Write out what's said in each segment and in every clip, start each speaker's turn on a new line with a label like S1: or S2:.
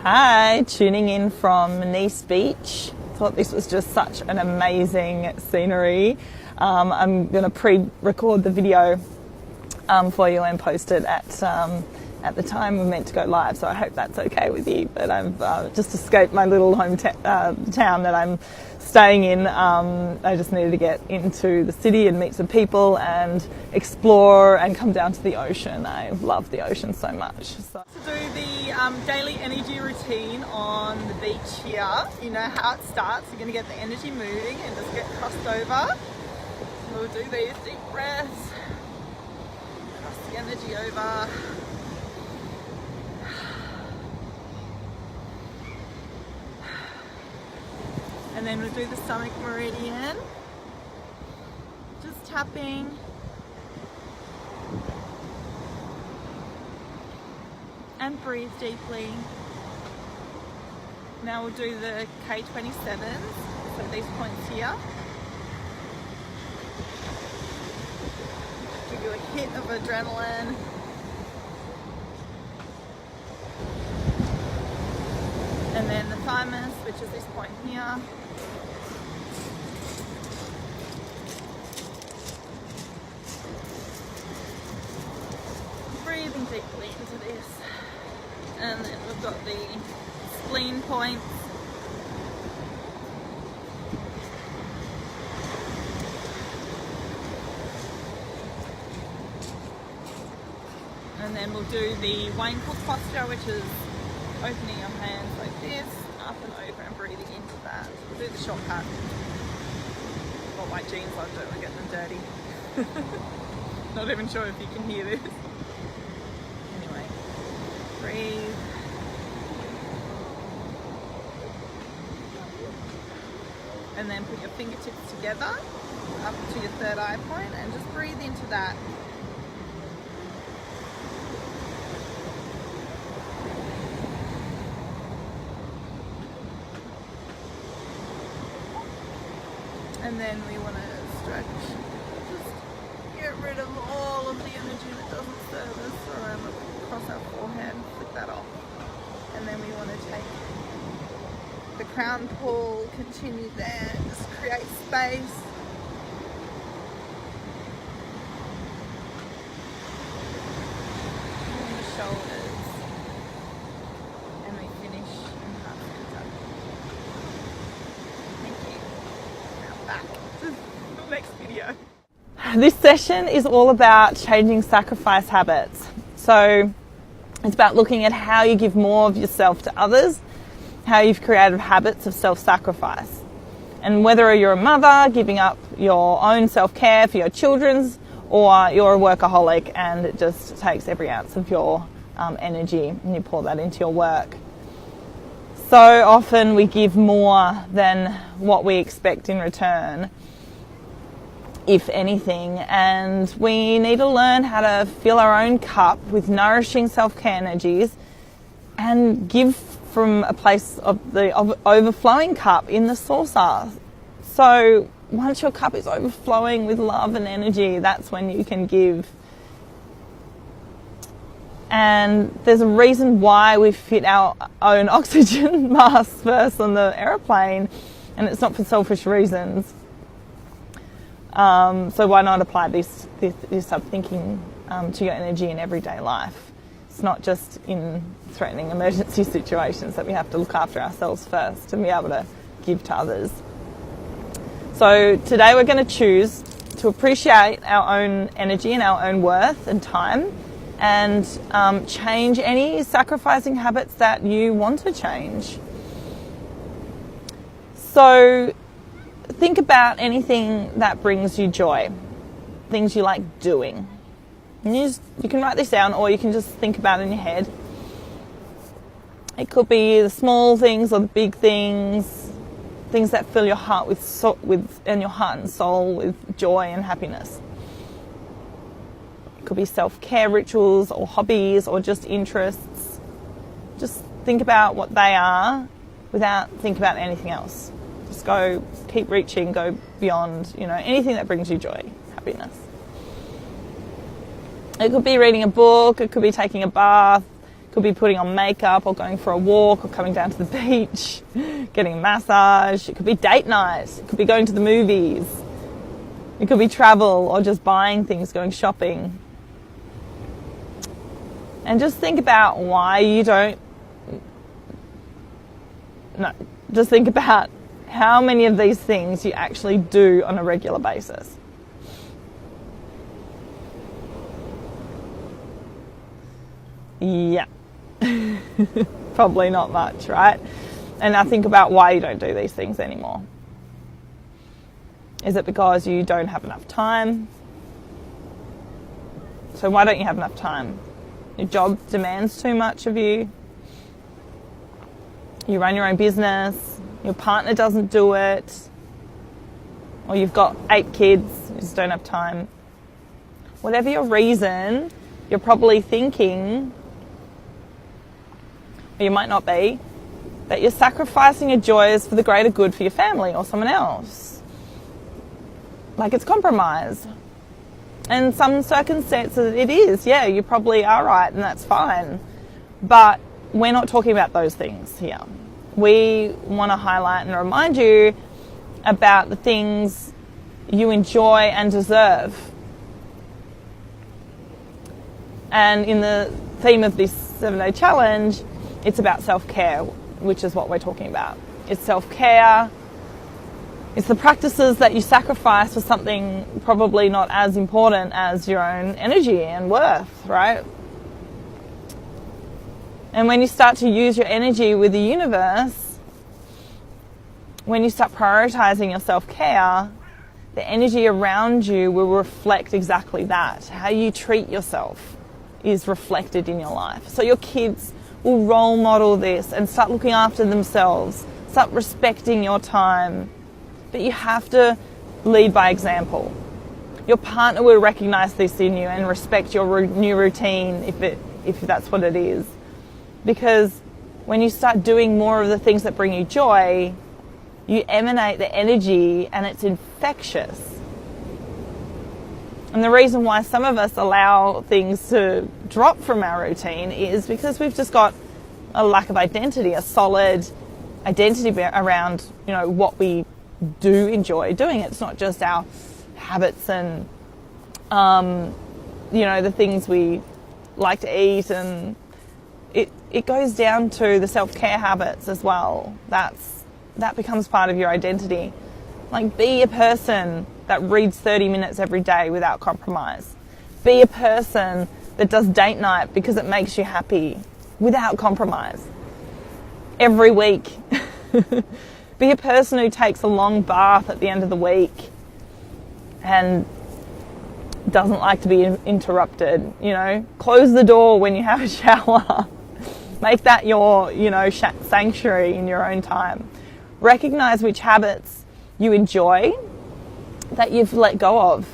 S1: Hi, tuning in from Nice Beach. Thought this was just such an amazing scenery. I'm going to pre-record the video for you and post it at the time we're meant to go live, so I hope that's okay with you. But I've just escaped my little town that I'm staying in. I just needed to get into the city and meet some people and explore and come down to the ocean. I love the ocean so much. So to do the daily energy routine on the beach here, you know how it starts. You're going to get the energy moving and just get crossed over. We'll do these deep breaths, cross the energy over. And then we'll do the stomach meridian, just tapping. And breathe deeply. Now we'll do the K27s, so these points here. Give you a hit of adrenaline. And then the thymus, which is this point here. Breathing deeply into this. And then we've got the spleen points. And then we'll do the Wayne Cook posture, which is opening your hands like this, up and over and breathing into that. We'll do the shortcut. Got white jeans on, don't want to get them dirty. Not even sure if you can hear this. Anyway, breathe. And then put your fingertips together up to your third eye point and just breathe into that. And then we want to stretch, just get rid of all of the energy that doesn't serve us around across our forehead, flick that off. And then we want to take the crown pull, continue there, just create space. And the shoulders. And we finish in half center. Thank you. Now back to the next video. This session is all about changing sacrifice habits. So it's about looking at how you give more of yourself to others, how you've created habits of self-sacrifice. And whether you're a mother, giving up your own self-care for your children's, or you're a workaholic and it just takes every ounce of your energy and you pour that into your work. So often we give more than what we expect in return, if anything, and we need to learn how to fill our own cup with nourishing self-care energies and give from a place of the overflowing cup in the saucer. So once your cup is overflowing with love and energy, that's when you can give. And there's a reason why we fit our own oxygen masks first on the aeroplane, and it's not for selfish reasons. So why not apply this type of thinking to your energy in everyday life? It's not just in threatening emergency situations that we have to look after ourselves first and be able to give to others. So today we're going to choose to appreciate our own energy and our own worth and time, and change any sacrificing habits that you want to change. So think about anything that brings you joy, things you like doing. And you can write this down, or you can just think about it in your head. It could be the small things or the big things, things that fill your heart and your heart and soul with joy and happiness. It could be self-care rituals or hobbies or just interests. Just think about what they are without thinking about anything else. Just go, keep reaching, go beyond, anything that brings you joy, happiness. It could be reading a book, it could be taking a bath, it Could be putting on makeup or going for a walk or coming down to the beach, getting a massage. It could be date night. It could be going to the movies. It could be travel or just buying things, going shopping. And just think about why you don't... No, just think about how many of these things you actually do on a regular basis. Yeah. Probably not much, right? And now think about why you don't do these things anymore. Is it because you don't have enough time? So why don't you have enough time? Your job demands too much of you. You run your own business. Your partner doesn't do it. Or you've got 8 kids, you just don't have time. Whatever your reason, you're probably thinking, or you might not be, that you're sacrificing your joys for the greater good for your family or someone else. Like it's compromise. And in some circumstances it is. Yeah, you probably are right and that's fine. But we're not talking about those things here. We want to highlight and remind you about the things you enjoy and deserve. And in the theme of this 7-day challenge, it's about self-care, which is what we're talking about. It's self-care. It's the practices that you sacrifice for something probably not as important as your own energy and worth, right? And when you start to use your energy with the universe, when you start prioritizing your self-care, the energy around you will reflect exactly that. How you treat yourself is reflected in your life. So your kids will role model this and start looking after themselves, start respecting your time. But you have to lead by example. Your partner will recognize this in you and respect your new routine if that's what it is. Because when you start doing more of the things that bring you joy, you emanate the energy and it's infectious. And the reason why some of us allow things to drop from our routine is because we've just got a lack of identity, a solid identity around, what we do enjoy doing. It's not just our habits and, the things we like to eat, and it goes down to the self-care habits as well. That becomes part of your identity. Like, be a person that reads 30 minutes every day without compromise. Be a person that does date night because it makes you happy without compromise. Every week. Be a person who takes a long bath at the end of the week and doesn't like to be interrupted. Close the door when you have a shower. Make that your, sanctuary in your own time. Recognize which habits you enjoy that you've let go of,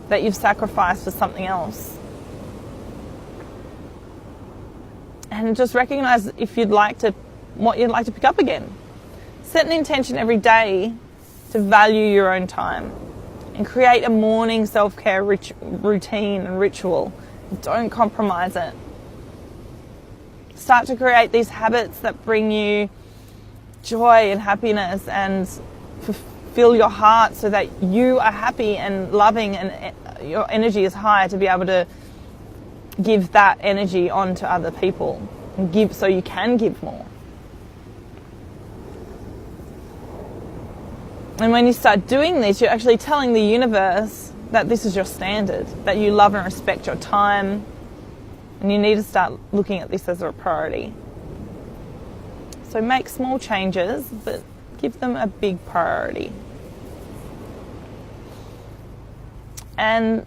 S1: that you've sacrificed for something else. And just recognize what you'd like to pick up again. Set an intention every day to value your own time and create a morning self-care routine and ritual. Don't compromise it. Start to create these habits that bring you joy and happiness and fulfill your heart so that you are happy and loving and your energy is high to be able to give that energy on to other people and give so you can give more. And when you start doing this, you're actually telling the universe that this is your standard, that you love and respect your time, and you need to start looking at this as a priority. So make small changes, but give them a big priority. And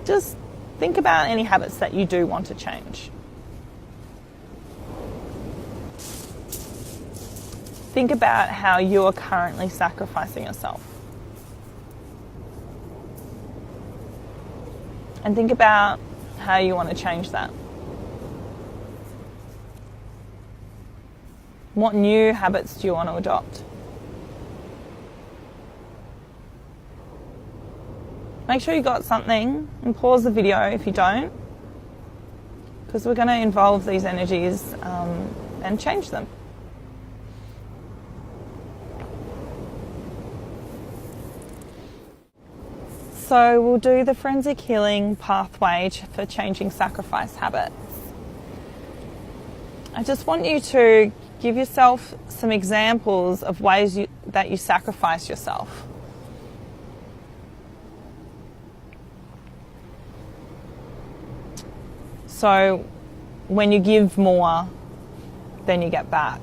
S1: just think about any habits that you do want to change. Think about how you're currently sacrificing yourself. And think about how you want to change that. What new habits do you want to adopt? Make sure you got something and pause the video if you don't. because we're going to involve these energies and change them. So we'll do the forensic healing pathway for changing sacrifice habits. I just want you to give yourself some examples of ways that you sacrifice yourself. So when you give more, then you get back.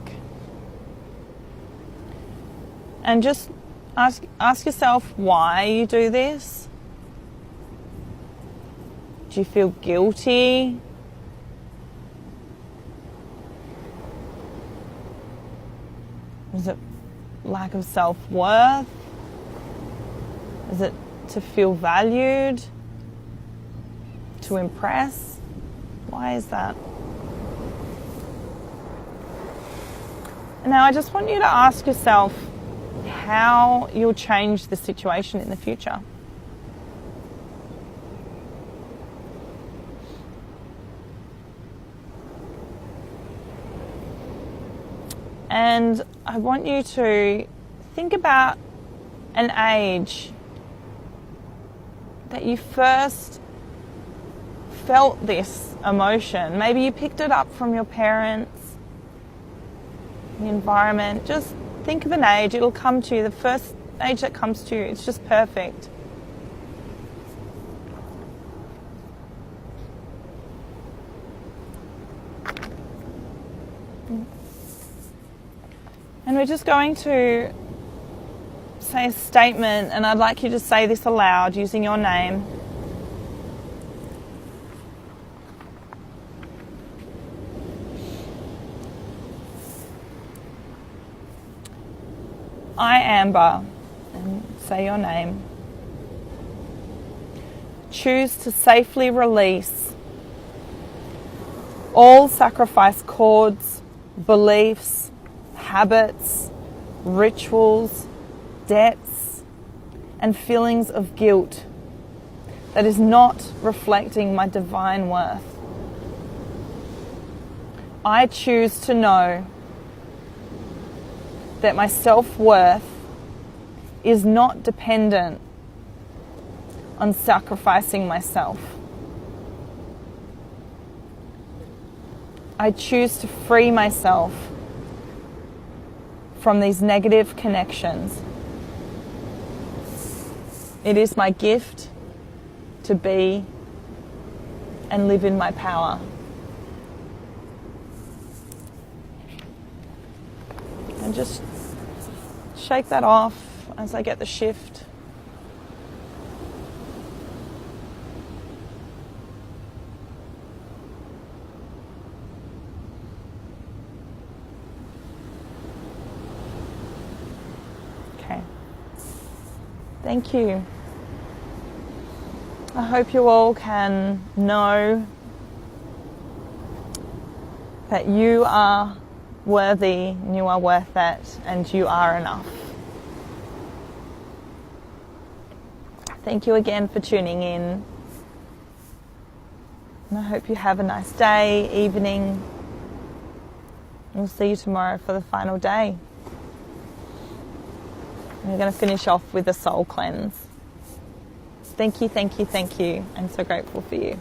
S1: And just ask yourself why you do this. Do you feel guilty? Is it lack of self-worth? Is it to feel valued? To impress? Why is that? Now I just want you to ask yourself how you'll change the situation in the future. And I want you to think about an age that you first felt this emotion. Maybe you picked it up from your parents, the environment. Just think of an age. It'll come to you. The first age that comes to you, it's just perfect. And we're just going to say a statement, and I'd like you to say this aloud using your name. I, Amber, and say your name, choose to safely release all sacrifice cords, beliefs, habits, rituals, debts, and feelings of guilt that is not reflecting my divine worth. I choose to know that my self-worth is not dependent on sacrificing myself. I choose to free myself from these negative connections. It is my gift to be and live in my power. And just shake that off as I get the shift. Okay. Thank you. I hope you all can know that you are worthy, and you are worth it, and you are enough. Thank you again for tuning in. And I hope you have a nice day, evening. We'll see you tomorrow for the final day. And we're going to finish off with a soul cleanse. Thank you, thank you, thank you. I'm so grateful for you.